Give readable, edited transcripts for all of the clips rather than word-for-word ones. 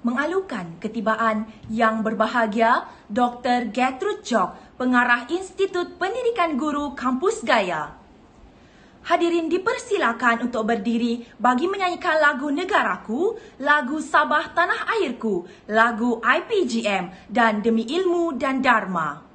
mengalukan ketibaan yang berbahagia Dr. Gertrude Jock, Pengarah Institut Pendidikan Guru Kampus Gaya. Hadirin dipersilakan untuk berdiri bagi menyanyikan lagu Negaraku, lagu Sabah Tanah Airku, lagu IPGM dan Demi Ilmu dan Dharma.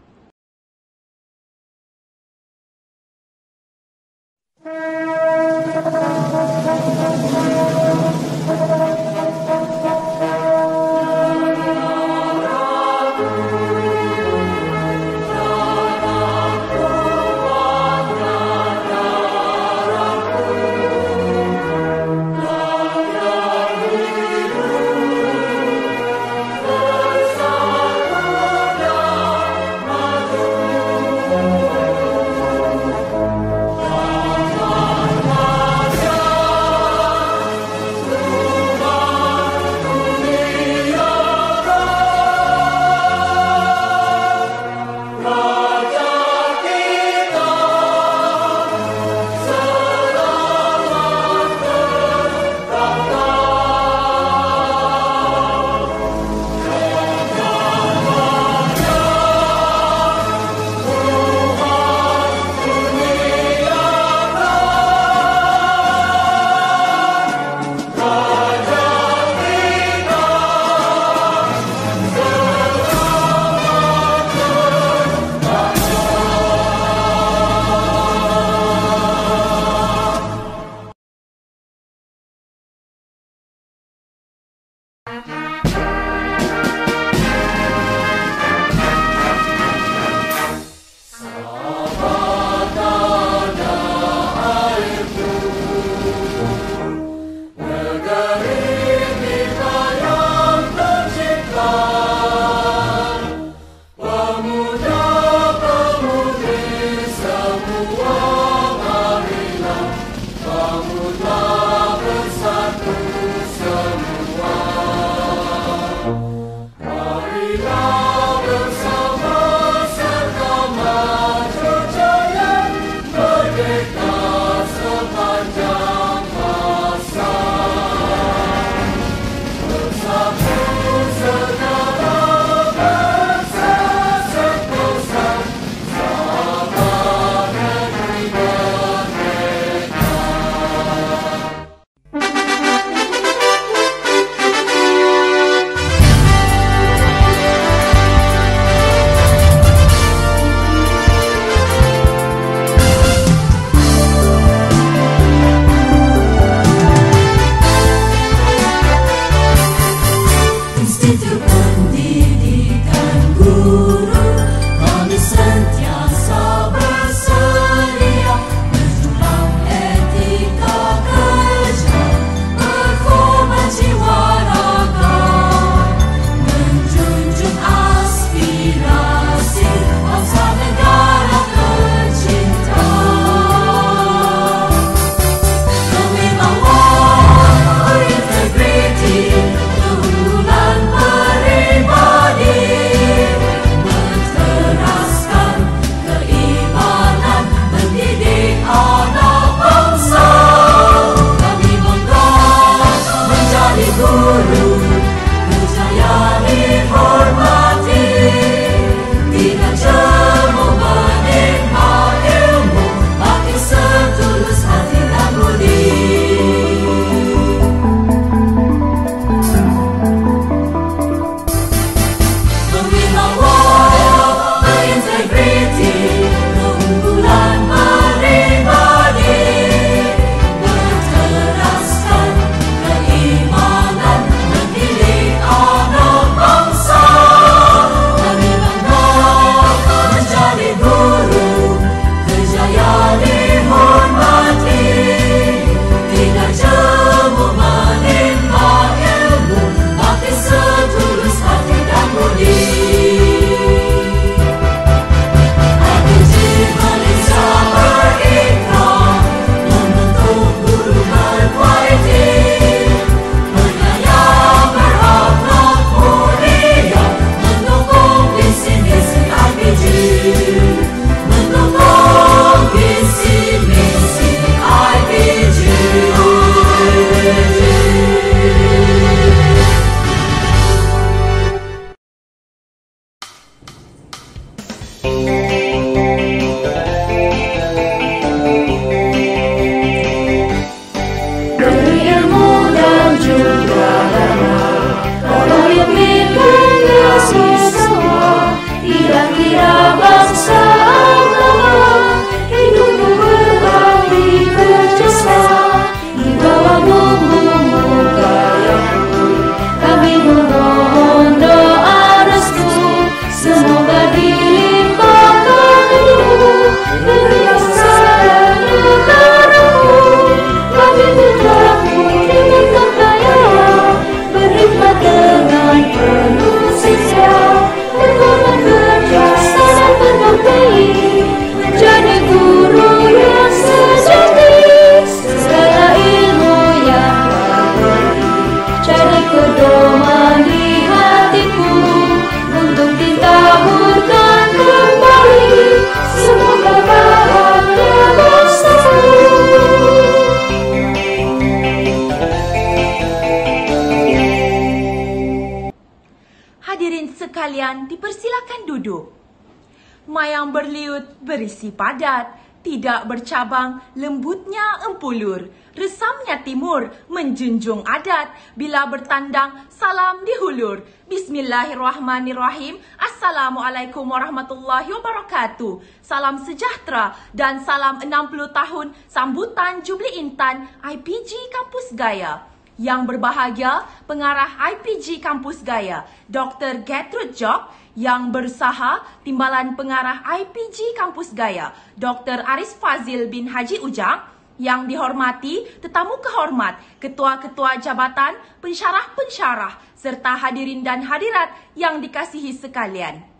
berisi padat, tidak bercabang, lembutnya empulur, resamnya timur, menjunjung adat, bila bertandang, salam dihulur. Bismillahirrahmanirrahim. Assalamualaikum warahmatullahi wabarakatuh. Salam sejahtera dan salam 60 tahun sambutan Jubli Intan IPG Kampus Gaya. Yang berbahagia, pengarah IPG Kampus Gaya, Dr. Gertrude Jock. Yang bersaha, Timbalan Pengarah IPG Kampus Gaya, Dr. Aris Fazil bin Haji Ujang. Yang dihormati tetamu kehormat, ketua-ketua jabatan, pensyarah-pensyarah, serta hadirin dan hadirat yang dikasihi sekalian.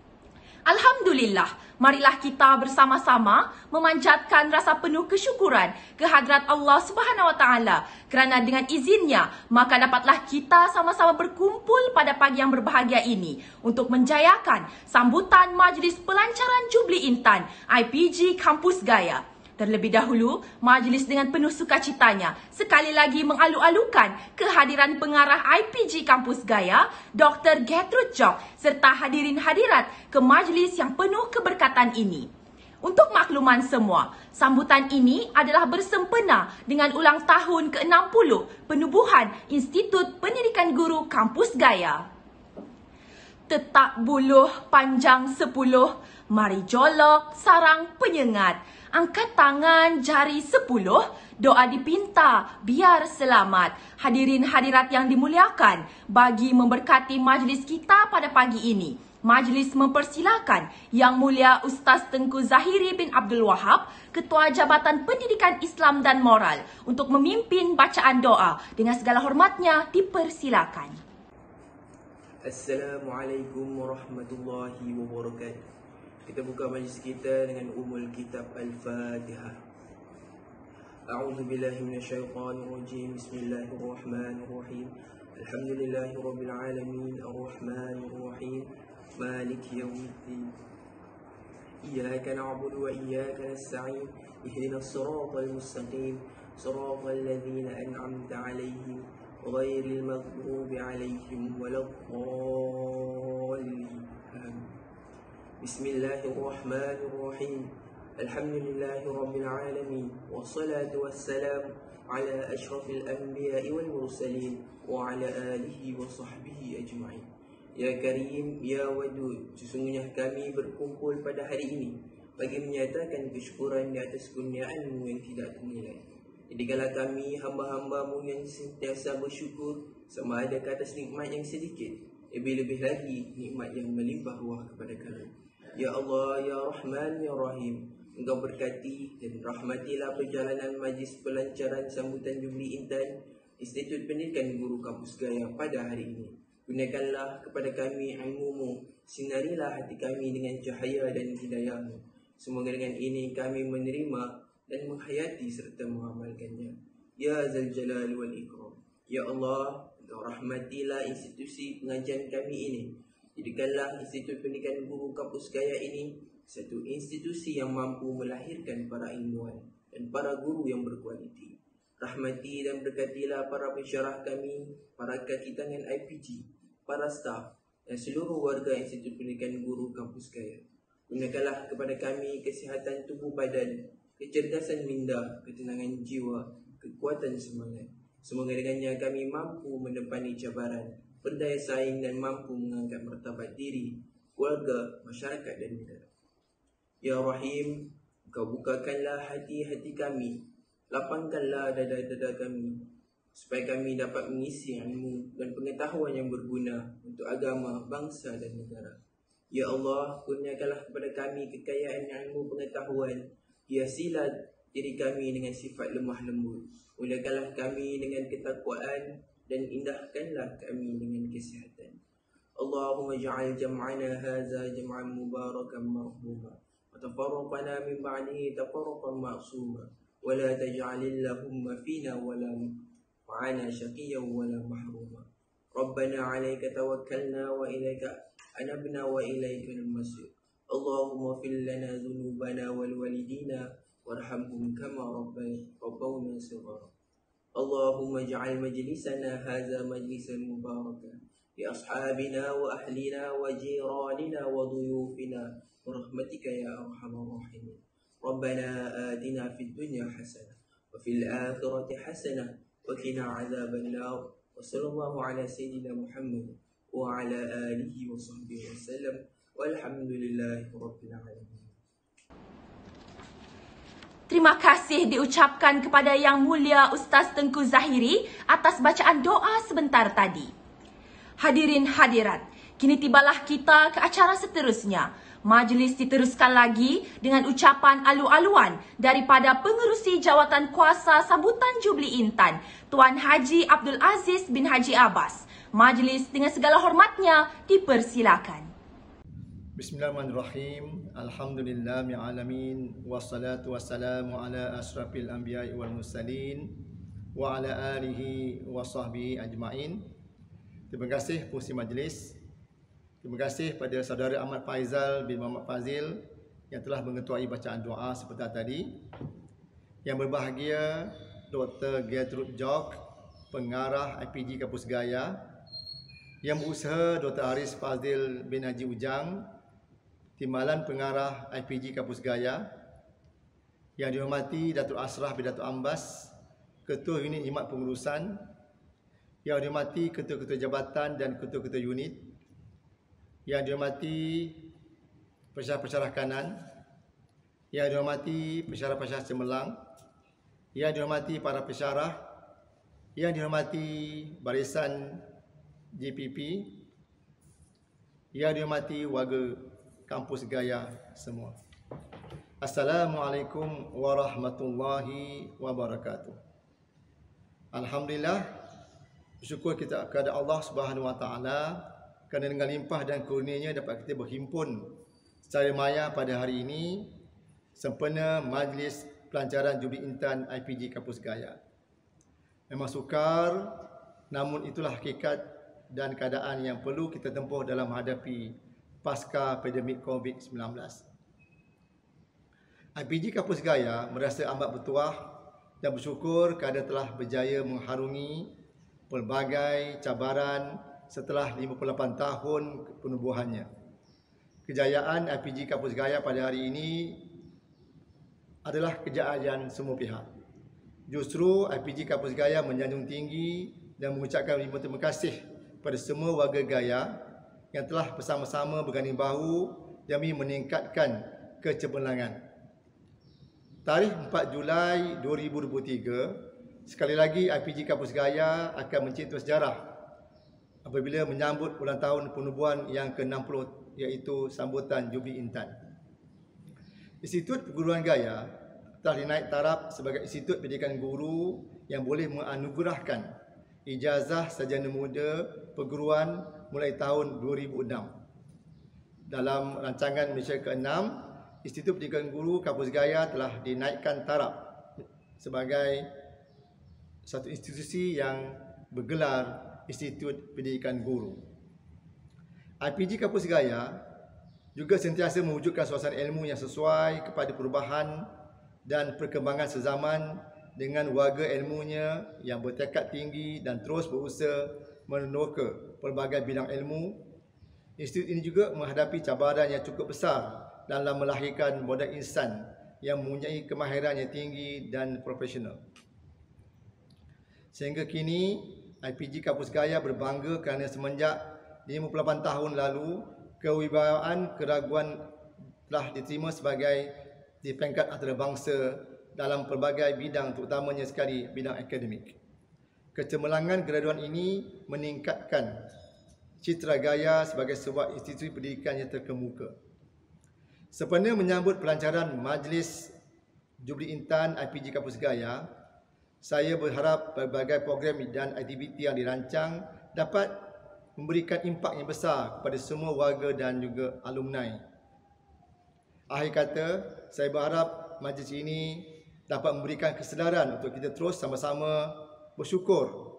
Alhamdulillah, marilah kita bersama-sama memanjatkan rasa penuh kesyukuran kehadrat Allah Subhanahu Wa Taala kerana dengan izinnya maka dapatlah kita sama-sama berkumpul pada pagi yang berbahagia ini untuk menjayakan sambutan majlis pelancaran Jubli Intan IPG Kampus Gaya. Terlebih dahulu, majlis dengan penuh sukacitanya sekali lagi mengalu-alukan kehadiran pengarah IPG Kampus Gaya, Dr. Gertrude Jock, serta hadirin hadirat ke majlis yang penuh keberkatan ini. Untuk makluman semua, sambutan ini adalah bersempena dengan ulang tahun ke-60 penubuhan Institut Pendidikan Guru Kampus Gaya. Tetak buluh panjang 10, mari jolok sarang penyengat. Angkat tangan jari 10, doa dipinta biar selamat. Hadirin hadirat yang dimuliakan, bagi memberkati majlis kita pada pagi ini, majlis mempersilakan Yang Mulia Ustaz Tengku Zahiri bin Abdul Wahab, Ketua Jabatan Pendidikan Islam dan Moral, untuk memimpin bacaan doa. Dengan segala hormatnya, dipersilakan. Assalamualaikum warahmatullahi wabarakatuh. Kita buka majlis kita dengan umul kitab Al-Fatihah. A'udzu billahi minasyaitonir rajim. Bismillahirrahmanirrahim. Alhamdulillahi rabbil alamin, arrahmanir rahim, maliki yaumiddin. Iyyaka na'budu wa iyyaka nasta'in. Ihdinas siratal mustaqim, siratal ladzina an'amta 'alaihim ghairil maghdubi 'alaihim waladdallin. Bismillahirrahmanirrahim. Alhamdulillahi rabbil alamin, wassalatu wassalamu ala asyrafil anbiya'i wal mursalin wa ala alihi wa sahbihi ajma'in. Ya Karim, Ya Wadud, sesungguhnya kami berkumpul pada hari ini bagi menyatakan kesyukuran di atas kurniaan-Mu yang tidak ternilai. Jadikanlah kami hamba-hamba-Mu yang sentiasa bersyukur sama ada ke atas nikmat yang sedikit, lebih-lebih lagi nikmat yang melimpah ruah kepada kami. Ya Allah, Ya Rahman, Ya Rahim, Engkau berkati dan rahmatilah perjalanan majlis pelancaran sambutan Jubli Intan Institut Pendidikan Guru Kampus Gaya pada hari ini. Gunakanlah kepada kami ilmu-Mu, sinarilah hati kami dengan cahaya dan hidayah-Mu. Semoga dengan ini kami menerima dan menghayati serta mengamalkannya. Ya Zal Jalal wal Ikram. Ya Allah, Engkau rahmatilah institusi pengajian kami ini. Jadikanlah Institut Pendidikan Guru Kampus Gaya ini satu institusi yang mampu melahirkan para ilmuwan dan para guru yang berkualiti. Rahmati dan berkatilah para pensyarah kami, para kaki tangan IPG, para staf dan seluruh warga Institut Pendidikan Guru Kampus Gaya. Gunakanlah kepada kami kesihatan tubuh badan, kecerdasan minda, ketenangan jiwa, kekuatan semangat. Semoga dengannya kami mampu menepani cabaran, berdaya saing dan mampu mengangkat martabat diri, keluarga, masyarakat dan negara. Ya Rahim, Kau bukakanlah hati-hati kami, lapangkanlah dada-dada kami, supaya kami dapat mengisi ilmu dan pengetahuan yang berguna untuk agama, bangsa dan negara. Ya Allah, kurniakanlah kepada kami kekayaan ilmu pengetahuan, hiasilah diri kami dengan sifat lemah lembut, muliakanlah kami dengan ketakwaan, dan indahkanlah kami dengan kesihatan. Allahumma ja'al jam'ana hadza jam'an mubarakan marhuma, wa tafarraqana min ba'dihi tafarraqan ma'suma, wa la taj'alillahumma fina wa la ma'ana syaqiyyan wa la mahruma. Rabbana 'alaika tawakkalna wa ilaika anabna wa ilaikal masir. Allahumma fil lana dhunubana wal walidina warhamhum kama rabbawna shighara. Allahumma ij'al majlisana hadza majlisan mubarakan li ashabina wa ahlina wa jiranina wa dhuyufina bi rahmatika ya arhamar rahimin. ربنا آتنا في الدنيا حسنة وفي الآخرة حسنة وقنا عذاب النار وصلى الله على سيدنا محمد وعلى آله وصحبه وسلم والحمد لله رب العالمين. Terima kasih diucapkan kepada Yang Mulia Ustaz Tengku Zahiri atas bacaan doa sebentar tadi. Hadirin hadirat, kini tibalah kita ke acara seterusnya. Majlis diteruskan lagi dengan ucapan alu-aluan daripada Pengerusi Jawatan Kuasa Sambutan Jubli Intan, Tuan Haji Abdul Aziz bin Haji Abbas. Majlis dengan segala hormatnya dipersilakan. Bismillahirrahmanirrahim. Alhamdulillahil alamin wassalatu wassalamu ala asyrafil anbiya'i wal mursalin wa ala alihi wa sahbihi ajmain. Terima kasih pengerusi majlis. Terima kasih pada saudara Ahmad Faizal bin Muhammad Fazil yang telah mengetuai bacaan doa seperti tadi. Yang berbahagia Dr. Gertrude Jock, pengarah IPG Kampus Gaya. Yang berusaha Dr. Haris Fazil bin Haji Ujang, Timbalan Pengarah IPG Kampus Gaya. Yang dihormati Datuk Asrah bin Datuk Ambas, Ketua Unit Jimat Pengurusan. Yang dihormati Ketua-Ketua Jabatan dan Ketua-Ketua Unit. Yang dihormati Pensyarah-Pensyarah Kanan. Yang dihormati Pensyarah-Pensyarah Cemerlang. Yang dihormati para pensyarah. Yang dihormati Barisan JPP. Yang dihormati warga Kampus Gaya semua. Assalamualaikum warahmatullahi wabarakatuh. Alhamdulillah, bersyukur kita kepada Allah Subhanahu wa taala kerana dengan limpah dan kurnianya dapat kita berhimpun secara maya pada hari ini sempena Majlis Pelancaran Jubli Intan IPG Kampus Gaya. Memang sukar, namun itulah hakikat dan keadaan yang perlu kita tempuh dalam menghadapi pasca pandemik COVID-19. IPG Kampus Gaya merasa amat bertuah dan bersyukur kerana telah berjaya mengharungi pelbagai cabaran setelah 58 tahun penubuhannya. Kejayaan IPG Kampus Gaya pada hari ini adalah kejayaan semua pihak. Justru IPG Kampus Gaya menyanjung tinggi dan mengucapkan terima kasih kepada semua warga Gaya yang telah bersama-sama berganding bahu demi meningkatkan kecemerlangan. Tarikh 4 Julai 2023, sekali lagi IPG Kampus Gaya akan mencipta sejarah apabila menyambut ulang tahun penubuhan yang ke-60 iaitu sambutan Jubli Intan. Institut Perguruan Gaya telah dinaik taraf sebagai institut pendidikan guru yang boleh menganugerahkan ijazah sarjana muda perguruan mulai tahun 2006. Dalam rancangan Malaysia ke-6, Institut Pendidikan Guru Kampus Gaya telah dinaikkan taraf sebagai satu institusi yang bergelar Institut Pendidikan Guru. IPG Kampus Gaya juga sentiasa mewujudkan suasana ilmu yang sesuai kepada perubahan dan perkembangan sezaman dengan warga ilmunya yang bertekad tinggi dan terus berusaha meneroka pelbagai bidang ilmu. Institut ini juga menghadapi cabaran yang cukup besar dalam melahirkan modal insan yang mempunyai kemahiran yang tinggi dan profesional. Sehingga kini, IPG Kampus Gaya berbangga kerana semenjak 58 tahun lalu, kewibawaan keraguan telah diterima sebagai di peringkat antarabangsa dalam pelbagai bidang, terutamanya sekali bidang akademik. Kecemerlangan graduan ini meningkatkan citra Gaya sebagai sebuah institusi pendidikan yang terkemuka. Sempena menyambut pelancaran Majlis Jubli Intan IPG Kampus Gaya, saya berharap pelbagai program dan aktiviti yang dirancang dapat memberikan impak yang besar kepada semua warga dan juga alumni. Akhir kata, saya berharap majlis ini dapat memberikan kesedaran untuk kita terus sama-sama bersyukur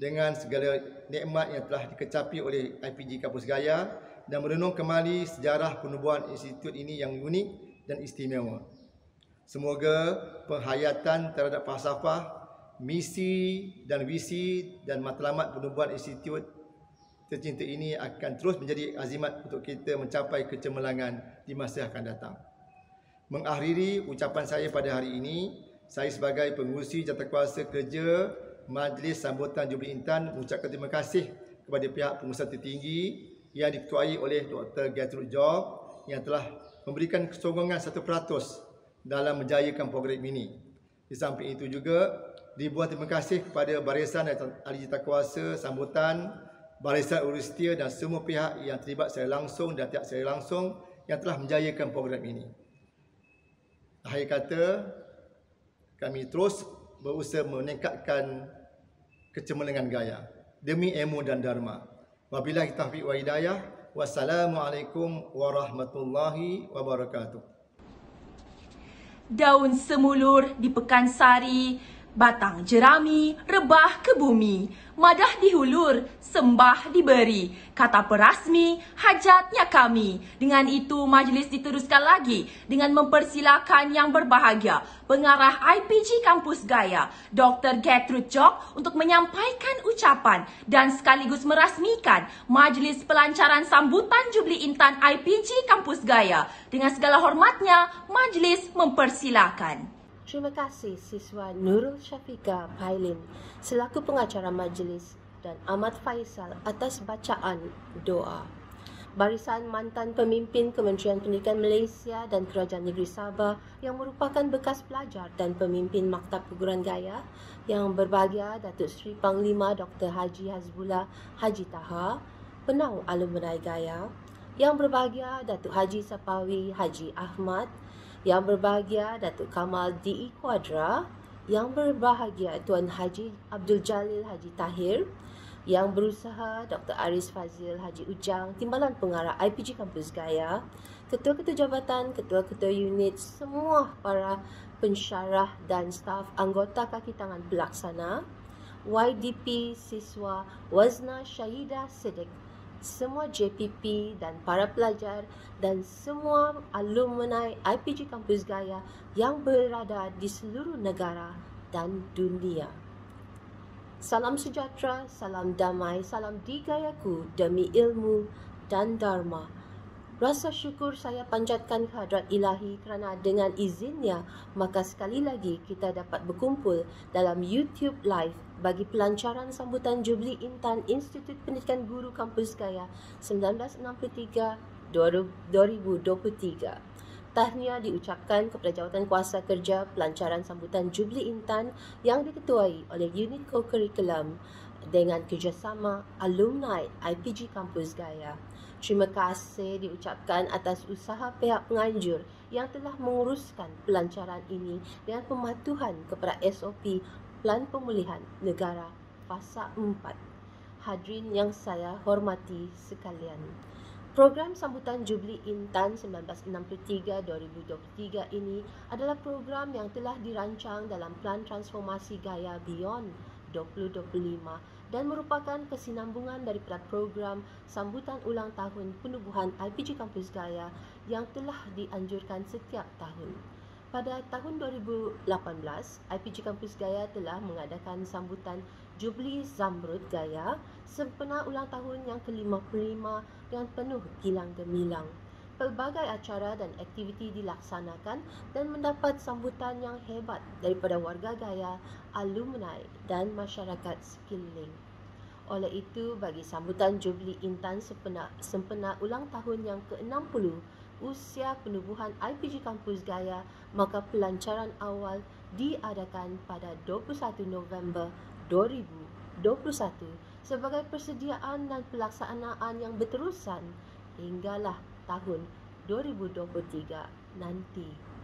dengan segala nikmat yang telah dikecapi oleh IPG Kampus Gaya dan merenung kembali sejarah penubuhan institut ini yang unik dan istimewa. Semoga penghayatan terhadap falsafah, misi dan visi dan matlamat penubuhan institut tercinta ini akan terus menjadi azimat untuk kita mencapai kecemerlangan di masa akan datang. Mengakhiri ucapan saya pada hari ini, saya sebagai pengurusi Jawatankuasa Kerja Majlis Sambutan Jubli Intan mengucapkan terima kasih kepada pihak pengurusan tertinggi yang diketuai oleh Dr. Gertrude Jock yang telah memberikan kesokongan 100% dalam menjayakan program ini. Di samping itu juga, ribuan terima kasih kepada Barisan Ahli Jawatankuasa Sambutan, Barisan Urus-Setia dan semua pihak yang terlibat secara langsung dan tidak secara langsung yang telah menjayakan program ini. Akhir kata, kami terus berusaha meningkatkan kecemerlangan gaya demi ilmu dan dharma. Wabillahi taufiq wa hidayah. Wassalamualaikum warahmatullahi wabarakatuh. Daun semulur di Pekansari, batang jerami rebah ke bumi, madah dihulur, sembah diberi. Kata perasmi, hajatnya kami. Dengan itu, majlis diteruskan lagi dengan mempersilakan yang berbahagia Pengarah IPG Kampus Gaya, Dr. Gertrude Jock untuk menyampaikan ucapan dan sekaligus merasmikan majlis pelancaran sambutan Jubli Intan IPG Kampus Gaya. Dengan segala hormatnya, majlis mempersilakan. Terima kasih siswa Nurul Syafiqah Pailin selaku pengacara majlis dan Ahmad Faisal atas bacaan doa. Barisan mantan pemimpin Kementerian Pendidikan Malaysia dan Kerajaan Negeri Sabah yang merupakan bekas pelajar dan pemimpin Maktab Perguruan Gaya yang berbahagia Datuk Seri Panglima Dr. Haji Hazbullah Haji Taha, Penang Alumni Gaya, yang berbahagia Datuk Haji Sapawi Haji Ahmad, yang berbahagia Datuk Kamal D.E. Quadra, yang berbahagia Tuan Haji Abdul Jalil Haji Tahir, yang berusaha Dr. Aris Fazil Haji Ujang, Timbalan Pengarah IPG Kampus Gaya, ketua-ketua jabatan, ketua-ketua unit, semua para pensyarah dan staf anggota kaki tangan pelaksana, YDP siswa Wazna Syahidah Siddiq, semua JPP dan para pelajar dan semua alumni IPG Kampus Gaya yang berada di seluruh negara dan dunia. Salam sejahtera, salam damai, salam digayaku demi ilmu dan dharma. Rasa syukur saya panjatkan kehadrat Ilahi kerana dengan izinnya, maka sekali lagi kita dapat berkumpul dalam YouTube Live bagi pelancaran sambutan Jubli Intan Institut Pendidikan Guru Kampus Gaya 1963-2023. Tahniah diucapkan kepada Jawatankuasa Kerja pelancaran sambutan Jubli Intan yang diketuai oleh Unit Co-Curriculum dengan kerjasama alumni IPG Kampus Gaya. Terima kasih diucapkan atas usaha pihak penganjur yang telah menguruskan pelancaran ini dengan pematuhan kepada SOP Plan Pemulihan Negara Fasa 4. Hadirin yang saya hormati sekalian, program sambutan Jubli Intan 1963-2023 ini adalah program yang telah dirancang dalam Plan Transformasi Gaya Beyond 2025 dan merupakan kesinambungan daripada program sambutan ulang tahun penubuhan IPG Kampus Gaya yang telah dianjurkan setiap tahun. Pada tahun 2018, IPG Kampus Gaya telah mengadakan sambutan Jubli Zamrud Gaya sempena ulang tahun yang ke-55 dengan penuh gilang gemilang. Pelbagai acara dan aktiviti dilaksanakan dan mendapat sambutan yang hebat daripada warga Gaya, alumni dan masyarakat sekeliling. Oleh itu, bagi sambutan Jubli Intan sempena ulang tahun yang ke-60 usia penubuhan IPG Kampus Gaya, maka pelancaran awal diadakan pada 21 November 2021 sebagai persediaan dan pelaksanaan yang berterusan hinggalah tahun 2023 nanti.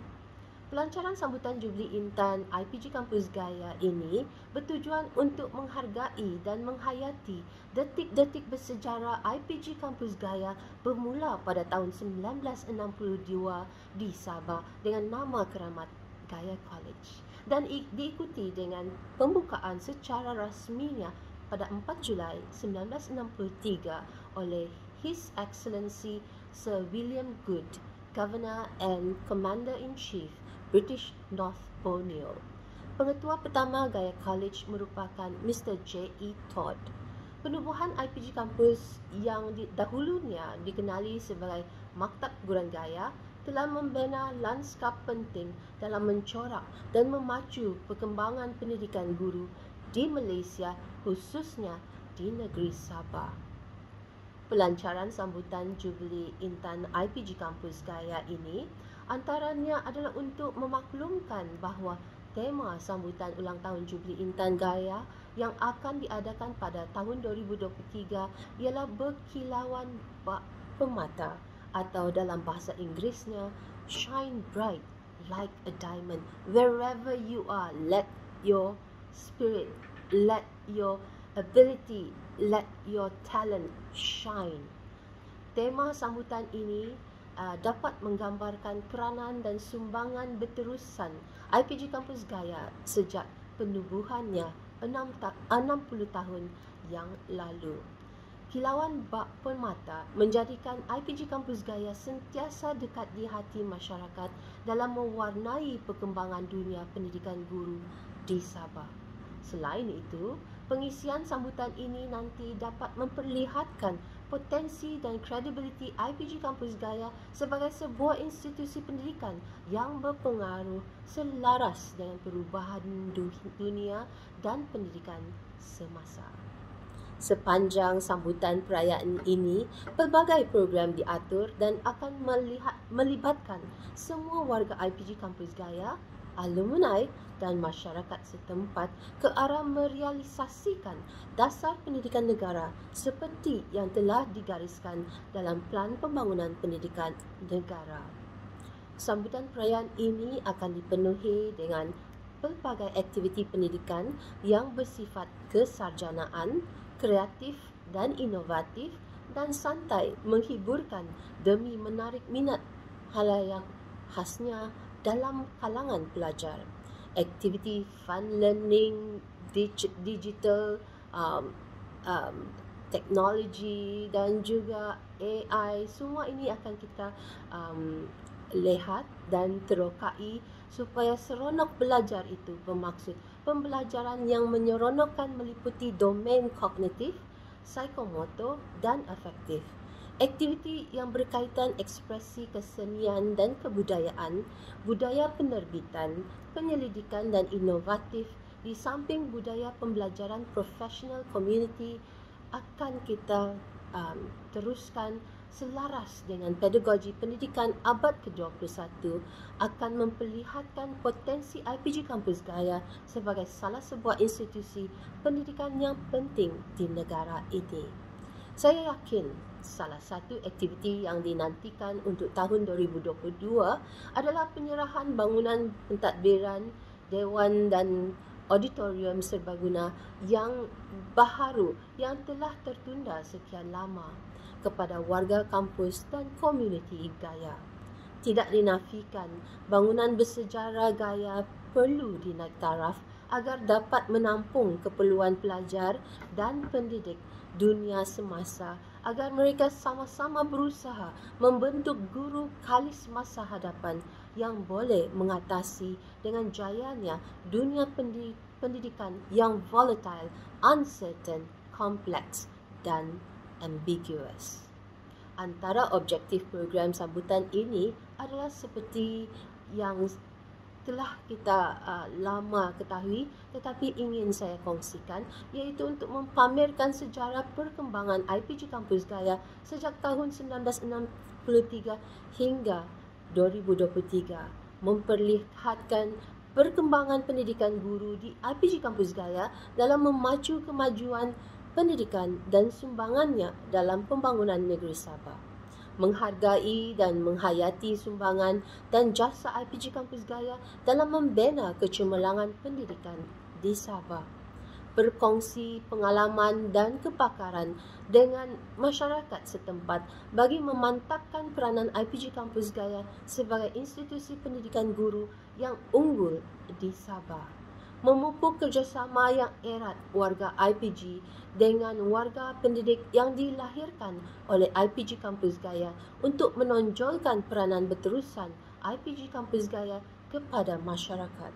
Pelancaran sambutan Jubli Intan IPG Kampus Gaya ini bertujuan untuk menghargai dan menghayati detik-detik bersejarah IPG Kampus Gaya bermula pada tahun 1962 di Sabah dengan nama keramat Gaya College dan diikuti dengan pembukaan secara rasminya pada 4 Julai 1963 oleh His Excellency Sir William Good, Governor and Commander-in-Chief British North Borneo. Pengetua pertama Gaya College merupakan Mr. J.E. Todd. Penubuhan IPG Kampus yang dahulunya dikenali sebagai Maktab Perguruan Gaya telah membina lanskap penting dalam mencorak dan memacu perkembangan pendidikan guru di Malaysia, khususnya di negeri Sabah. Pelancaran sambutan Jubili Intan IPG Kampus Gaya ini antaranya adalah untuk memaklumkan bahawa tema sambutan ulang tahun Jubili Intan Gaya yang akan diadakan pada tahun 2023 ialah berkilauan bak permata, atau dalam bahasa Inggerisnya, shine bright like a diamond. Wherever you are, let your spirit, let your ability, let your talent shine. Tema sambutan ini dapat menggambarkan peranan dan sumbangan berterusan IPG Kampus Gaya sejak penubuhannya 60 tahun yang lalu. Kilauan bak permata menjadikan IPG Kampus Gaya sentiasa dekat di hati masyarakat dalam mewarnai perkembangan dunia pendidikan guru di Sabah. Selain itu, pengisian sambutan ini nanti dapat memperlihatkan potensi dan kredibiliti IPG Kampus Gaya sebagai sebuah institusi pendidikan yang berpengaruh selaras dengan perubahan dunia dan pendidikan semasa. Sepanjang sambutan perayaan ini, pelbagai program diatur dan akan melibatkan semua warga IPG Kampus Gaya, alumni dan masyarakat setempat ke arah merealisasikan dasar pendidikan negara seperti yang telah digariskan dalam Pelan Pembangunan Pendidikan Negara. Sambutan perayaan ini akan dipenuhi dengan pelbagai aktiviti pendidikan yang bersifat kesarjanaan, kreatif dan inovatif dan santai menghiburkan demi menarik minat halayak khasnya dalam kalangan pelajar. Aktiviti fun learning, digital, teknologi dan juga AI, semua ini akan kita lihat dan terokai supaya seronok belajar itu bermaksud pembelajaran yang menyeronokkan meliputi domain kognitif, psikomotor dan afektif. Aktiviti yang berkaitan ekspresi kesenian dan kebudayaan, budaya penerbitan, penyelidikan dan inovatif di samping budaya pembelajaran profesional community akan kita teruskan selaras dengan pedagogi pendidikan abad ke-21 akan memperlihatkan potensi IPG Kampus Gaya sebagai salah sebuah institusi pendidikan yang penting di negara ini. Saya yakin salah satu aktiviti yang dinantikan untuk tahun 2022 adalah penyerahan bangunan pentadbiran, dewan dan auditorium serbaguna yang baharu yang telah tertunda sekian lama kepada warga kampus dan komuniti Gaya. Tidak dinafikan, bangunan bersejarah Gaya perlu dinaik taraf agar dapat menampung keperluan pelajar dan pendidik dunia semasa agar mereka sama-sama berusaha membentuk guru kalis masa hadapan yang boleh mengatasi dengan jayanya dunia pendidikan yang volatile, uncertain, kompleks dan ambiguous. Antara objektif program sambutan ini adalah seperti yang telah kita lama ketahui tetapi ingin saya kongsikan, iaitu untuk mempamerkan sejarah perkembangan IPG Kampus Gaya sejak tahun 1963 hingga 2023, memperlihatkan perkembangan pendidikan guru di IPG Kampus Gaya dalam memacu kemajuan pendidikan dan sumbangannya dalam pembangunan negeri Sabah, menghargai dan menghayati sumbangan dan jasa IPG Kampus Gaya dalam membina kecemerlangan pendidikan di Sabah, berkongsi pengalaman dan kepakaran dengan masyarakat setempat bagi memantapkan peranan IPG Kampus Gaya sebagai institusi pendidikan guru yang unggul di Sabah, memupuk kerjasama yang erat warga IPG dengan warga pendidik yang dilahirkan oleh IPG Kampus Gaya untuk menonjolkan peranan berterusan IPG Kampus Gaya kepada masyarakat,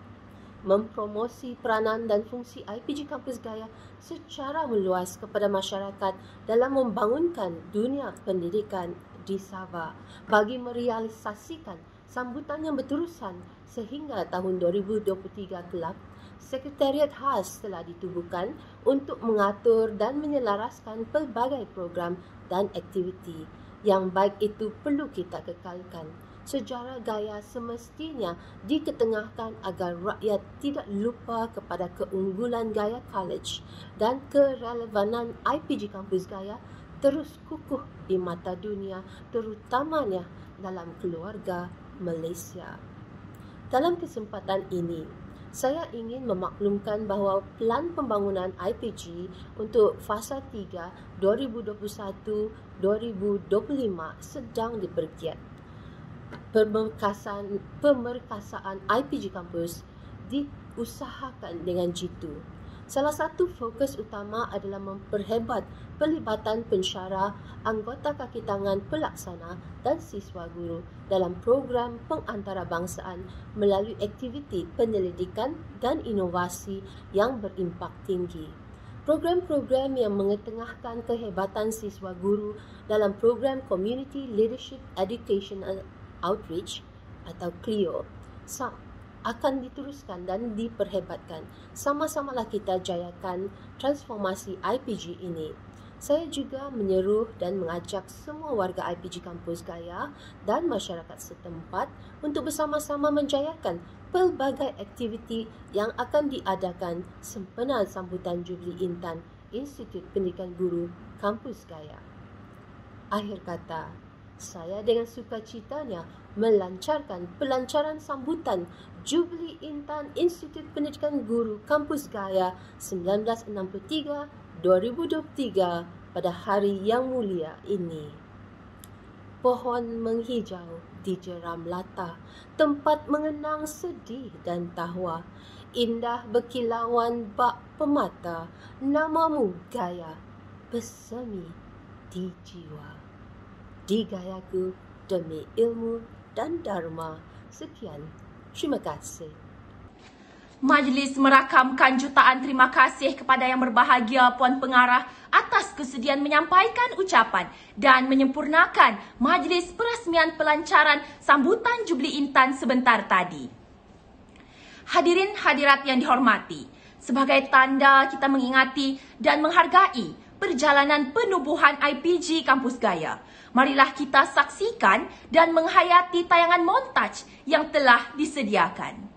mempromosi peranan dan fungsi IPG Kampus Gaya secara meluas kepada masyarakat dalam membangunkan dunia pendidikan di Sabah bagi merealisasikan sambutan yang berterusan sehingga tahun 2023 kelak. Sekretariat khas telah ditubuhkan untuk mengatur dan menyelaraskan pelbagai program dan aktiviti. Yang baik itu perlu kita kekalkan. Sejarah gaya semestinya diketengahkan agar rakyat tidak lupa kepada keunggulan gaya college dan kerelevanan IPG Kampus Gaya terus kukuh di mata dunia, terutamanya dalam keluarga Malaysia. Dalam kesempatan ini, saya ingin memaklumkan bahawa pelan pembangunan IPG untuk fasa 3 2021-2025 sedang dipergiat. Pemerkasaan IPG Kampus diusahakan dengan jitu. Salah satu fokus utama adalah memperhebat pelibatan pensyarah, anggota kaki tangan pelaksana dan siswa guru dalam program pengantarabangsaan melalui aktiviti penyelidikan dan inovasi yang berimpak tinggi. Program-program yang mengetengahkan kehebatan siswa guru dalam program Community Leadership Educational Outreach atau CLEO akan diteruskan dan diperhebatkan. Sama-samalah kita jayakan transformasi IPG ini. Saya juga menyeru dan mengajak semua warga IPG Kampus Gaya dan masyarakat setempat untuk bersama-sama menjayakan pelbagai aktiviti yang akan diadakan sempena sambutan Jubli Intan Institut Pendidikan Guru Kampus Gaya. Akhir kata, saya dengan sukacitanya melancarkan pelancaran sambutan Jubli Intan Institut Pendidikan Guru Kampus Gaya 1963-2023 pada hari yang mulia ini. Pohon menghijau di jeram lata, tempat mengenang sedih dan tawa. Indah berkilauan bak pemata, namamu Gaya bersemi di jiwa. Di gayaku demi ilmu dan dharma. Sekian, terima kasih. Majlis merakamkan jutaan terima kasih kepada Yang Berbahagia Puan Pengarah atas kesediaan menyampaikan ucapan dan menyempurnakan majlis perasmian pelancaran sambutan Jubli Intan sebentar tadi. Hadirin hadirat yang dihormati, sebagai tanda kita mengingati dan menghargai perjalanan penubuhan IPG Kampus Gaya, marilah kita saksikan dan menghayati tayangan montaj yang telah disediakan.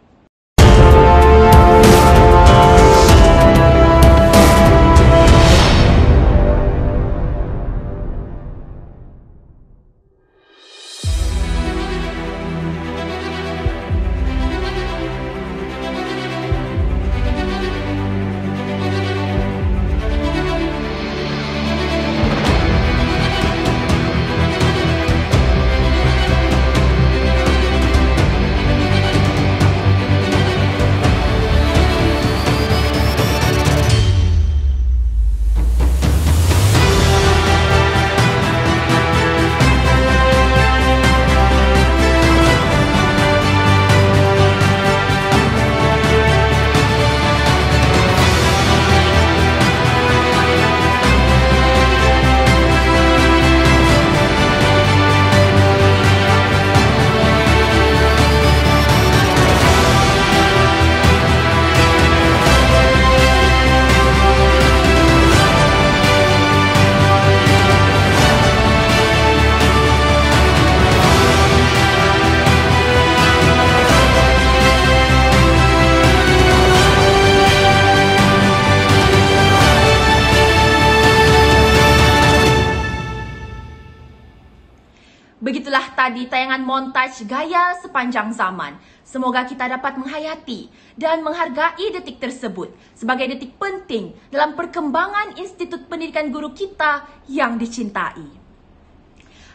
Begitulah tadi tayangan montaj Gaya Sepanjang Zaman. Semoga kita dapat menghayati dan menghargai detik tersebut sebagai detik penting dalam perkembangan Institut Pendidikan Guru kita yang dicintai.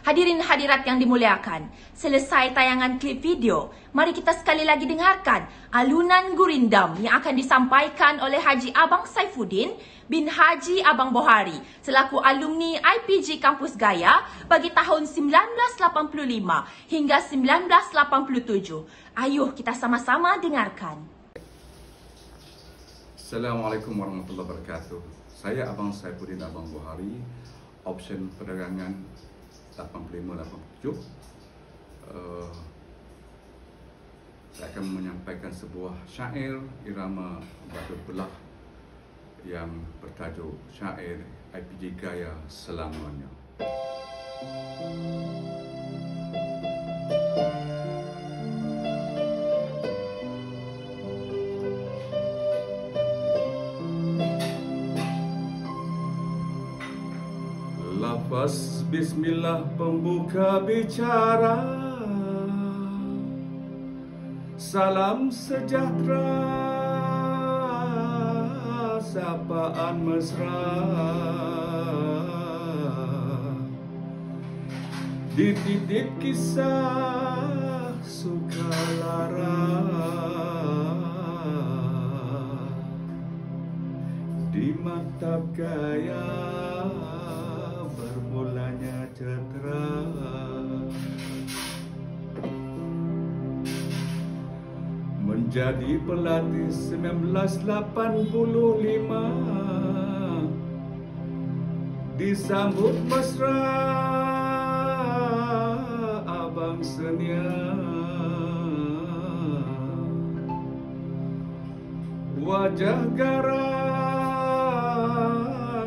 Hadirin hadirat yang dimuliakan, selesai tayangan klip video, mari kita sekali lagi dengarkan alunan gurindam yang akan disampaikan oleh Haji Abang Saifuddin bin Haji Abang Bohari selaku alumni IPG Kampus Gaya bagi tahun 1985 hingga 1987. Ayuh kita sama-sama dengarkan. Assalamualaikum warahmatullahi wabarakatuh. Saya Abang Saifuddin Abang Bohari, option perdagangan 85-87, saya akan menyampaikan sebuah syair irama batu belah yang bertajuk Syair IPG Gaya Selamanya. Lafaz bismillah pembuka bicara, salam sejahtera, sapaan mesra, dititip kisah sukalara, di maktab gaya bermulanya cetera. Menjadi pelatih 1985, disambut mesra abang senior, wajah garang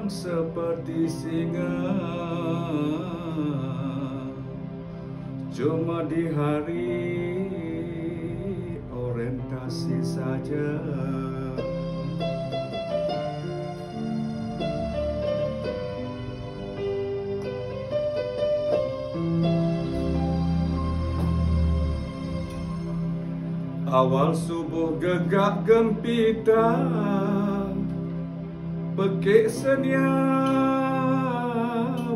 seperti singa, cuma di hari orientasi saja. Awal subuh gegak gempita, pekik senia,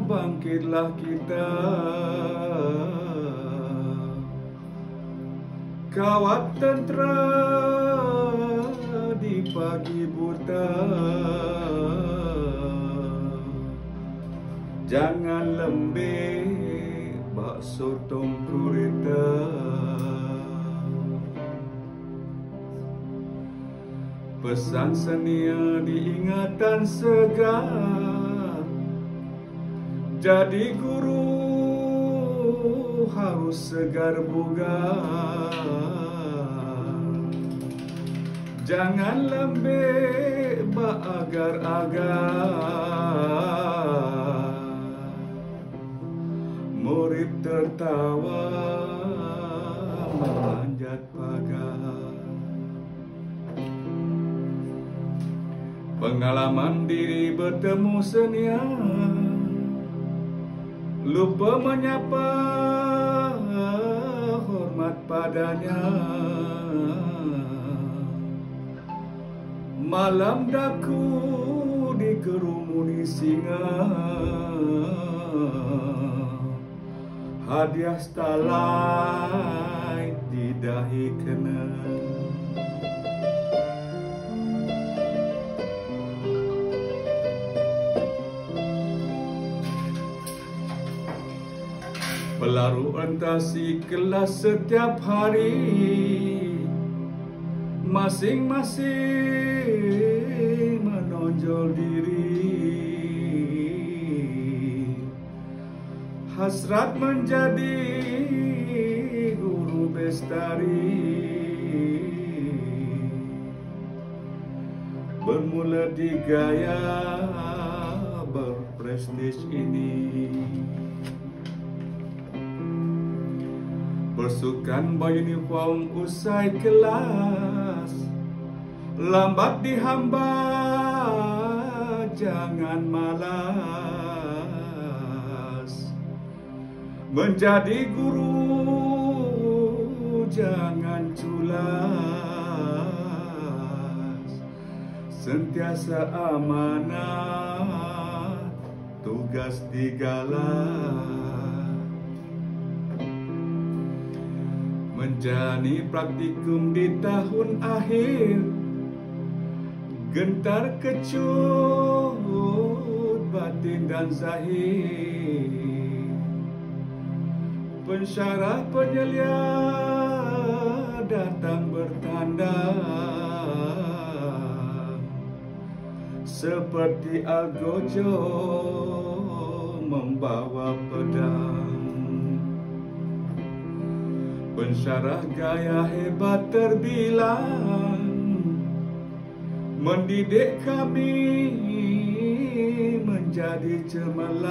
bangkitlah kita. Kawat tentera di pagi buta, jangan lembek bakso tongkurita. Pesan senia diingatan segar, jadi guru harus segar bugar. Jangan lembek bak agar-agar, murid tertawa memanjat pagar. Pengalaman diri bertemu senia, lupa menyapa hormat padanya. Malam daku dikerumuni singa, hadiah starlight di dahi kena. Pelaru entasi kelas setiap hari, masing-masing menonjol diri. Hasrat menjadi guru bestari, bermula di gaya berprestis ini. Bersukan beruniform usai kelas, lambat dihamba jangan malas. Menjadi guru jangan culas, sentiasa amanah tugas digalas. Menjalani praktikum di tahun akhir, gentar kecut batin dan zahir. Pensyarah penyelia datang bertanda, seperti algojo membawa pedang. pensyarah gaya hebat terbilang, mendidik kami menjadi cemerlang.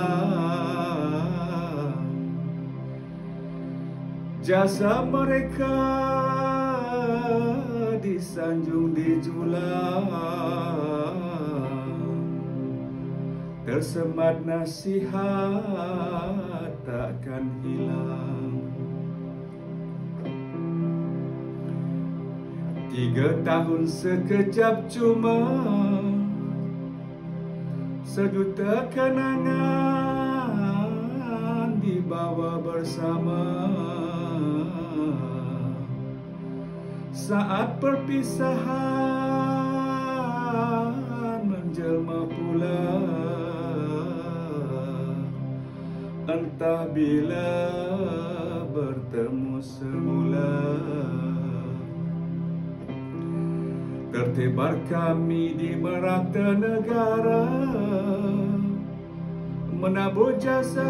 Jasa mereka disanjung dijulang, tersemat nasihat takkan hilang. 3 tahun sekejap cuma, sejuta kenangan dibawa bersama. Saat perpisahan menjelma pula, entah bila bertemu semula. Tertebar kami di merata negara, menabur jasa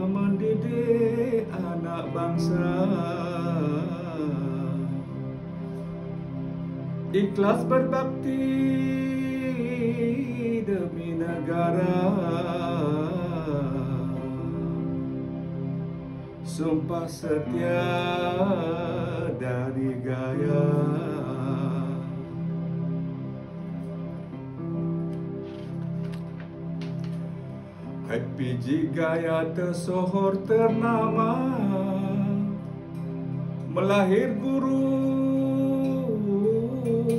mendidik anak bangsa. Ikhlas berbakti demi negara, sumpah setia dari gaya. IPG Gaya tersohor ternama, melahir guru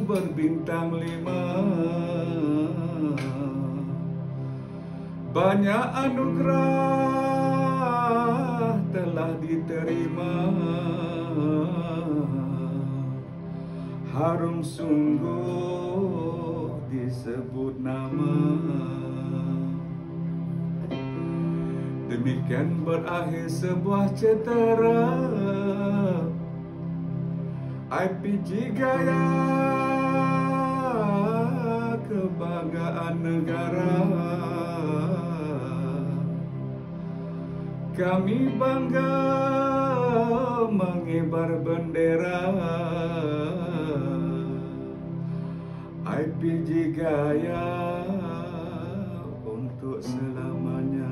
berbintang 5. Banyak anugerah telah diterima, harum sungguh disebut nama. Demikian berakhir sebuah cetera IPG Gaya, kebanggaan negara. Kami bangga mengibar bendera IPG Gaya untuk selamanya.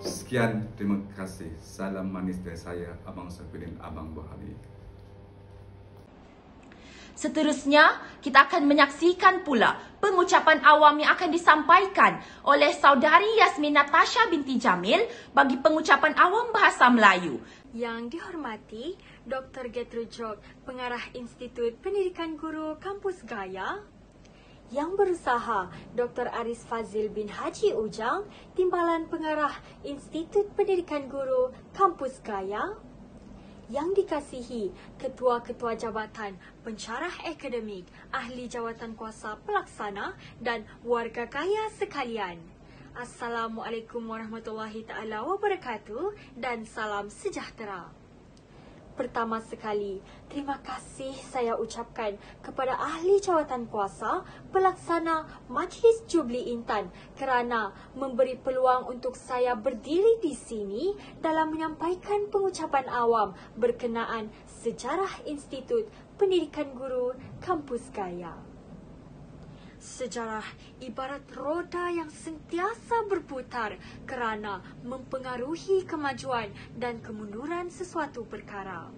Sekian, terima kasih. Salam manis dari saya, Abang Safidin, Abang Buhari. Seterusnya, kita akan menyaksikan pula pengucapan awam yang akan disampaikan oleh Saudari Yasmin Natasha binti Jamil bagi pengucapan awam bahasa Melayu. Yang dihormati Dr. Gertrude Jok, Pengarah Institut Pendidikan Guru Kampus Gaya. Yang berusaha Dr. Aris Fazil bin Haji Ujang, Timbalan Pengarah Institut Pendidikan Guru Kampus Gaya. Yang dikasihi Ketua-Ketua Jabatan, Pensyarah Akademik, Ahli Jawatan Kuasa Pelaksana dan warga kaya sekalian. Assalamualaikum warahmatullahi taala wabarakatuh dan salam sejahtera. Pertama sekali, terima kasih saya ucapkan kepada Ahli Jawatan Kuasa Pelaksana Majlis Jubli Intan kerana memberi peluang untuk saya berdiri di sini dalam menyampaikan pengucapan awam berkenaan sejarah Institut Pendidikan Guru Kampus Gaya. Sejarah ibarat roda yang sentiasa berputar kerana mempengaruhi kemajuan dan kemunduran sesuatu perkara.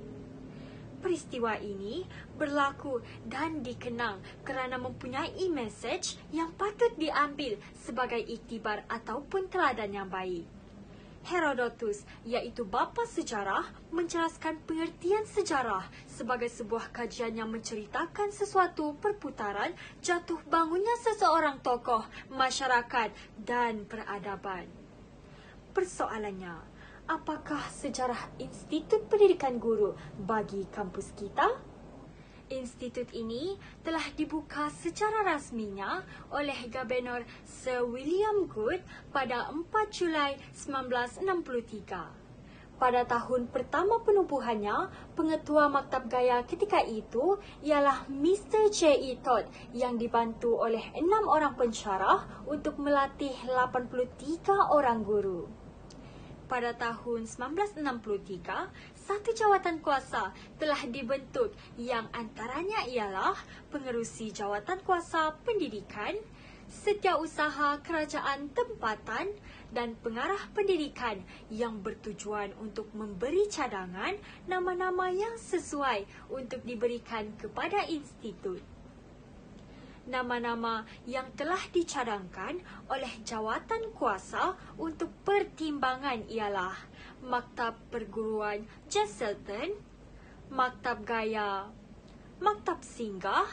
Peristiwa ini berlaku dan dikenang kerana mempunyai mesej yang patut diambil sebagai iktibar ataupun teladan yang baik. Herodotus, iaitu bapa sejarah, menjelaskan pengertian sejarah sebagai sebuah kajian yang menceritakan sesuatu perputaran jatuh bangunnya seseorang tokoh, masyarakat dan peradaban. Persoalannya, apakah sejarah Institut Pendidikan Guru bagi kampus kita? Institut ini telah dibuka secara rasminya oleh Gabenor Sir William Good pada 4 Julai 1963. Pada tahun pertama penubuhannya, pengetua Maktab Gaya ketika itu ialah Mr. J.E. Todd yang dibantu oleh 6 orang pensyarah untuk melatih 83 orang guru. Pada tahun 1963, satu jawatan kuasa telah dibentuk yang antaranya ialah Pengerusi Jawatan Kuasa Pendidikan, Setiausaha Kerajaan Tempatan dan Pengarah Pendidikan yang bertujuan untuk memberi cadangan nama-nama yang sesuai untuk diberikan kepada institut. Nama-nama yang telah dicadangkan oleh jawatan kuasa untuk pertimbangan ialah Maktab Perguruan Jesselton, Maktab Gaya, Maktab Singgah,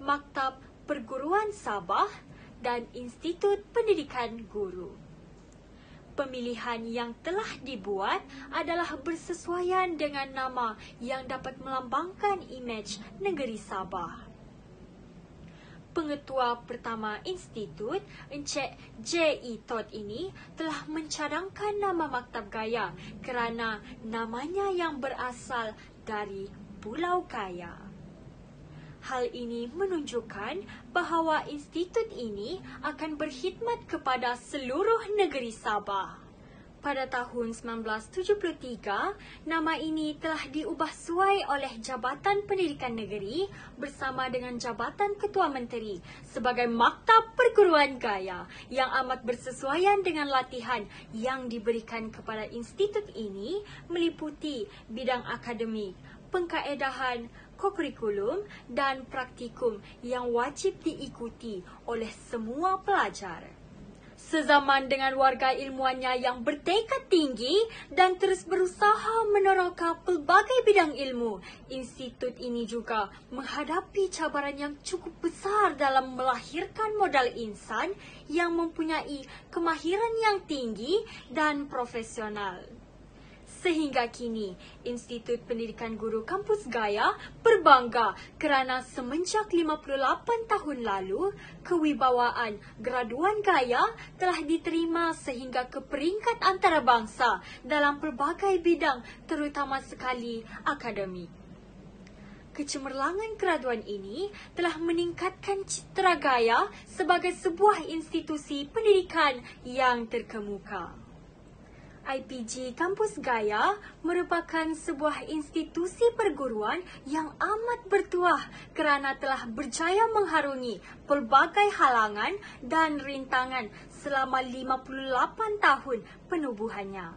Maktab Perguruan Sabah dan Institut Pendidikan Guru. Pemilihan yang telah dibuat adalah bersesuaian dengan nama yang dapat melambangkan imej negeri Sabah. Pengetua pertama institut, Encik J.E. Todd ini telah mencadangkan nama Maktab Gaya kerana namanya yang berasal dari Pulau Gaya. Hal ini menunjukkan bahawa institut ini akan berkhidmat kepada seluruh negeri Sabah. Pada tahun 1973, nama ini telah diubah suai oleh Jabatan Pendidikan Negeri bersama dengan Jabatan Ketua Menteri sebagai Maktab Perguruan Gaya yang amat bersesuaian dengan latihan yang diberikan kepada institut ini meliputi bidang akademik, pengkaedahan, kokurikulum dan praktikum yang wajib diikuti oleh semua pelajar. Sezaman dengan warga ilmuannya yang bertekad tinggi dan terus berusaha meneroka pelbagai bidang ilmu, institut ini juga menghadapi cabaran yang cukup besar dalam melahirkan modal insan yang mempunyai kemahiran yang tinggi dan profesional. Sehingga kini, Institut Pendidikan Guru Kampus Gaya berbangga kerana semenjak 58 tahun lalu, kewibawaan graduan Gaya telah diterima sehingga ke peringkat antarabangsa dalam pelbagai bidang, terutama sekali akademik. Kecemerlangan graduan ini telah meningkatkan citra Gaya sebagai sebuah institusi pendidikan yang terkemuka. IPG Kampus Gaya merupakan sebuah institusi perguruan yang amat bertuah kerana telah berjaya mengharungi pelbagai halangan dan rintangan selama 58 tahun penubuhannya.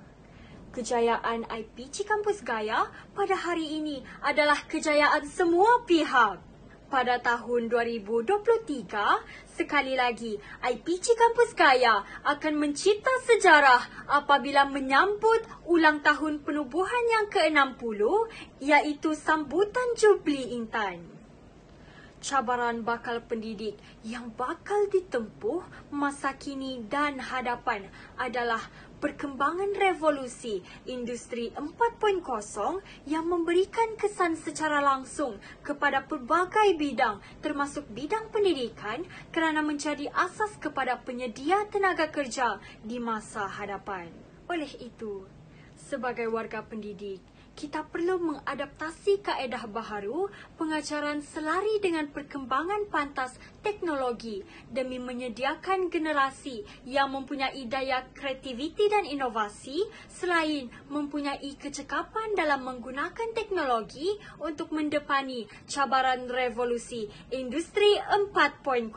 Kejayaan IPG Kampus Gaya pada hari ini adalah kejayaan semua pihak. Pada tahun 2023, sekali lagi, IPG Kampus Gaya akan mencipta sejarah apabila menyambut ulang tahun penubuhan yang ke-60, iaitu sambutan Jubli Intan. Cabaran bakal pendidik yang bakal ditempuh masa kini dan hadapan adalah perkembangan revolusi industri 4.0 yang memberikan kesan secara langsung kepada pelbagai bidang termasuk bidang pendidikan kerana menjadi asas kepada penyedia tenaga kerja di masa hadapan. Oleh itu, sebagai warga pendidik, kita perlu mengadaptasi kaedah baharu pengajaran selari dengan perkembangan pantas teknologi demi menyediakan generasi yang mempunyai daya kreativiti dan inovasi selain mempunyai kecekapan dalam menggunakan teknologi untuk mendepani cabaran revolusi industri 4.0.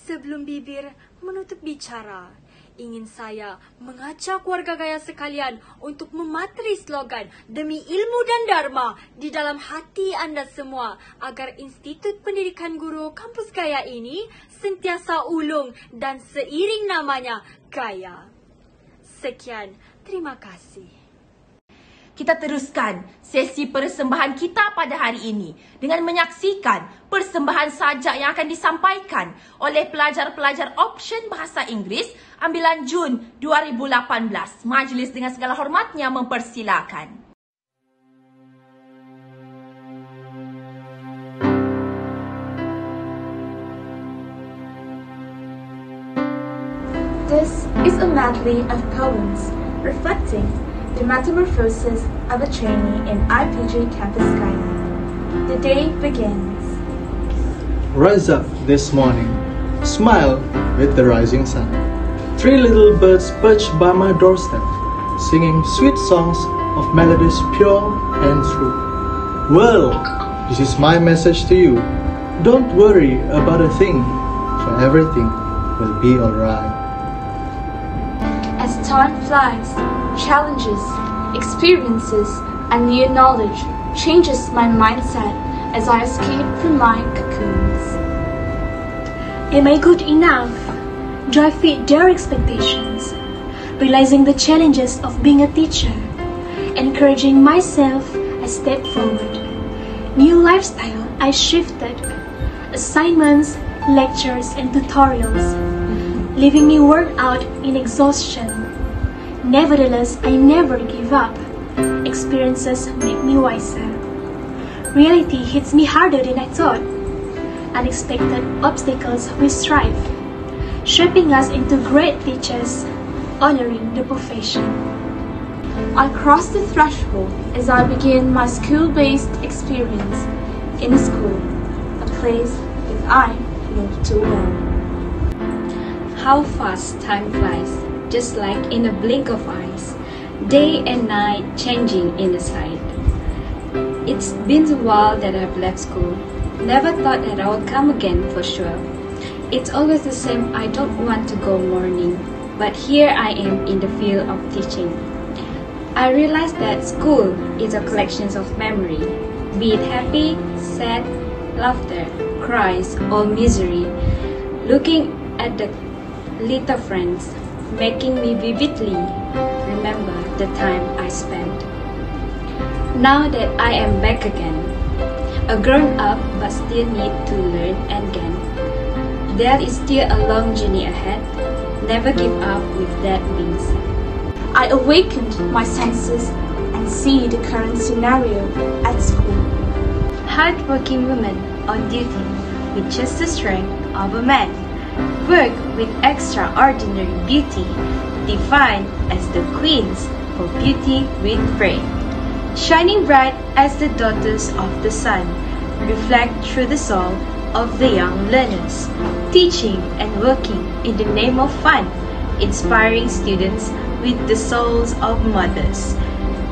Sebelum bibir menutup bicara, ingin saya mengajak warga Gaya sekalian untuk memateri slogan demi ilmu dan dharma di dalam hati anda semua agar Institut Pendidikan Guru Kampus Gaya ini sentiasa ulung dan seiring namanya Gaya. Sekian, terima kasih. Kita teruskan sesi persembahan kita pada hari ini dengan menyaksikan persembahan sajak yang akan disampaikan oleh pelajar-pelajar option Bahasa Inggeris ambilan Jun 2018. Majlis dengan segala hormatnya mempersilakan. This is a medley of poems reflecting the metamorphosis of a trainee in IPG Campus Gaya. The day begins. Rise up this morning, smile with the rising sun. 3 little birds perched by my doorstep, singing sweet songs of melodies pure and true. World, this is my message to you. Don't worry about a thing, for everything will be alright. As time flies, challenges, experiences, and new knowledge changes my mindset as I escape from my cocoons. Am I good enough? Do I fit their expectations? Realizing the challenges of being a teacher, encouraging myself a step forward. New lifestyle I shifted, assignments, lectures, and tutorials, leaving me worn out in exhaustion. Nevertheless, I never give up. Experiences make me wiser. Reality hits me harder than I thought. Unexpected obstacles we strive, shaping us into great teachers, honoring the profession. I cross the threshold as I begin my school-based experience in a school, a place that I know too well. How fast time flies, just like in a blink of eyes, day and night changing in a sight. It's been a while that I've left school, never thought that I would come again for sure. It's always the same, I don't want to go morning, but here I am in the field of teaching. I realized that school is a collection of memory, be it happy, sad, laughter, cries, or misery. Looking at the little friends, making me vividly remember the time I spent. Now that I am back again, a grown-up but still need to learn and gain. There is still a long journey ahead, never give up with that being said. I awakened my senses and see the current scenario at school. Hard-working women on duty with just the strength of a man, work with extraordinary beauty, defined as the queens for beauty with brain. Shining bright as the daughters of the sun, reflect through the soul of the young learners, teaching and working in the name of fun, inspiring students with the souls of mothers.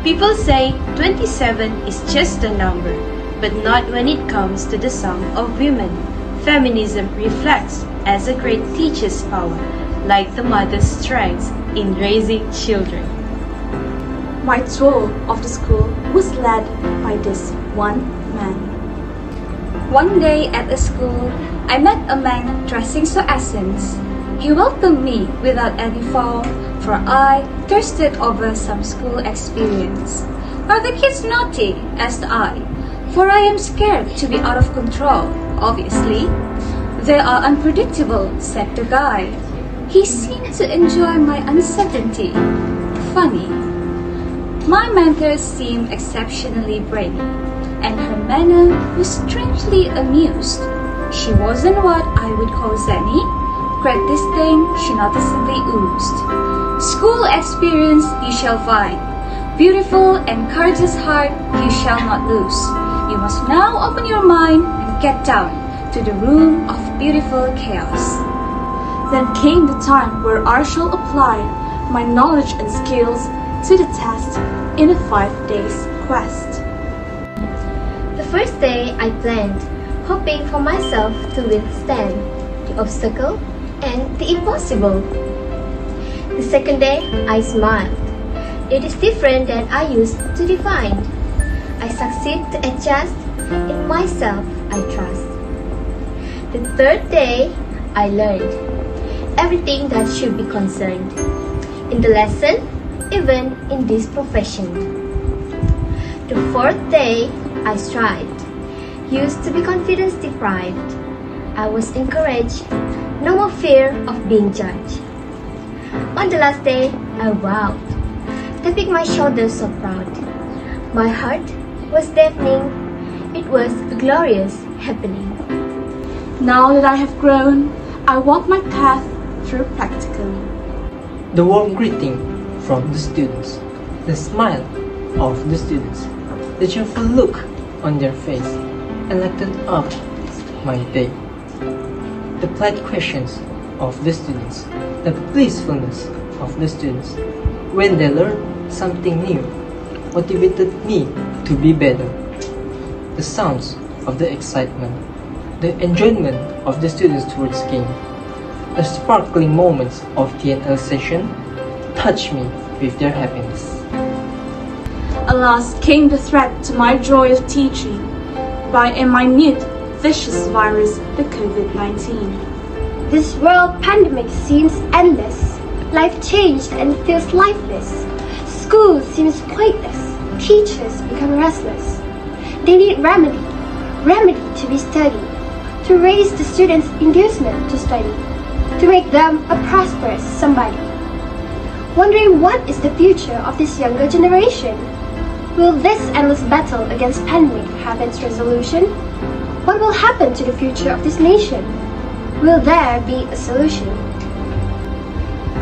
People say 27 is just a number, but not when it comes to the song of women. Feminism reflects as a great teacher's power, like the mother's strength in raising children. My tour of the school was led by this one man. One day at a school, I met a man dressing so essence. He welcomed me without any fault, for I thirsted over some school experience. Are the kids naughty? Asked I, for I am scared to be out of control, obviously. They are unpredictable, said the guy. He seemed to enjoy my uncertainty. Funny. My mentor seemed exceptionally brainy, and her manner was strangely amused. She wasn't what I would call zany. Great disdain she noticeably oozed. School experience you shall find. Beautiful and courageous heart you shall not lose. You must now open your mind and get down to the room of beautiful chaos. Then came the time where I shall apply my knowledge and skills to the test in a 5 days quest. The first day I planned, hoping for myself to withstand the obstacle and the impossible. The second day I smiled. It is different than I used to define. I succeed to adjust, in myself I trust. The third day I learned everything that should be concerned in the lesson, even in this profession. The fourth day, I strived, used to be confidence deprived. I was encouraged, no more fear of being judged. On the last day, I vowed, tapping my shoulders so proud. My heart was deafening, it was a glorious happening. Now that I have grown, I walk my path through practicum. The warm greeting from the students, the smile of the students, the cheerful look on their face, and lighten up my day. The polite questions of the students, the blissfulness of the students when they learn something new, motivated me to be better. The sounds of the excitement, the enjoyment of the students towards game, the sparkling moments of TNL session touch me with their happiness. Alas, came the threat to my joy of teaching by a minute, vicious virus, the COVID-19. This world pandemic seems endless. Life changed and feels lifeless. School seems pointless. Teachers become restless. They need remedy to be studied, to raise the students' inducement to study, to make them a prosperous somebody. Wondering what is the future of this younger generation? Will this endless battle against pandemic have its resolution? What will happen to the future of this nation? Will there be a solution?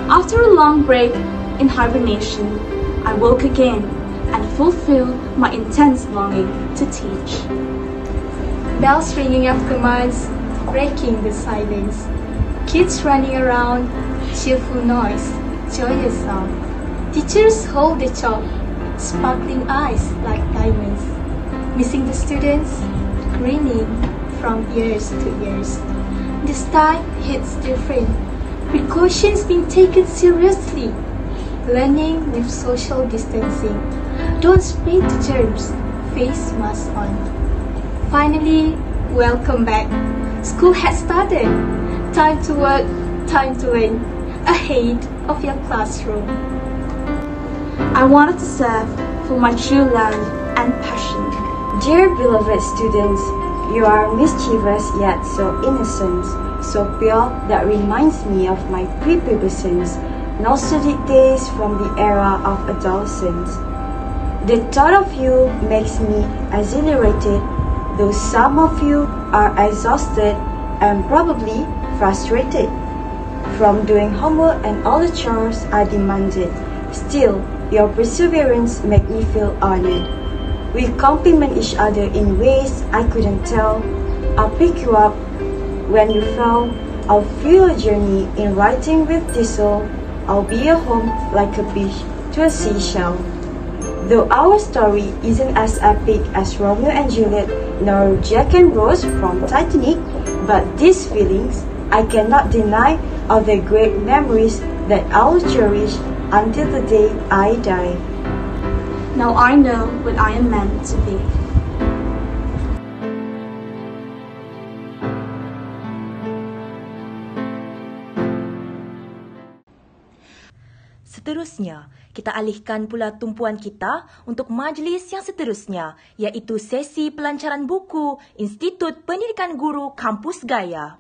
After a long break in hibernation, I woke again and fulfilled my intense longing to teach. Bells ringing off commands, breaking the silence. Kids running around, cheerful noise, joyous sound. Teachers hold the chalk, sparkling eyes like diamonds. Missing the students, grinning from ears to ears. This time hits different. Precautions being taken seriously. Learning with social distancing. Don't spread the germs. Face mask on. Finally, welcome back. School has started. Time to work, time to learn. Ahead of your classroom. I wanted to serve for my true love and passion. Dear beloved students, you are mischievous yet so innocent, so pure that reminds me of my prepubescence, nostalgic days from the era of adolescence. The thought of you makes me exhilarated, though some of you are exhausted and probably frustrated from doing homework and all the chores I demanded. Still, your perseverance makes me feel honored. We compliment each other in ways I couldn't tell. I'll pick you up when you fall. I'll feel a journey in writing with diesel. I'll be a home like a beach to a seashell. Though our story isn't as epic as Romeo and Juliet nor Jack and Rose from Titanic, but these feelings I cannot deny are the great memories that I'll cherish until the day I die. Now I know what I am meant to be. Seterusnya, kita alihkan pula tumpuan kita untuk majlis yang seterusnya, iaitu sesi pelancaran buku Institut Pendidikan Guru Kampus Gaya.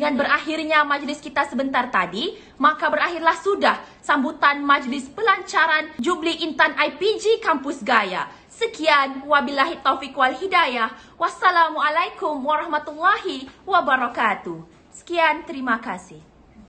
Dengan berakhirnya majlis kita sebentar tadi, maka berakhirlah sudah sambutan majlis pelancaran Jubli Intan IPG Kampus Gaya. Sekian, wabillahi taufiq wal hidayah. Wassalamualaikum warahmatullahi wabarakatuh. Sekian, terima kasih.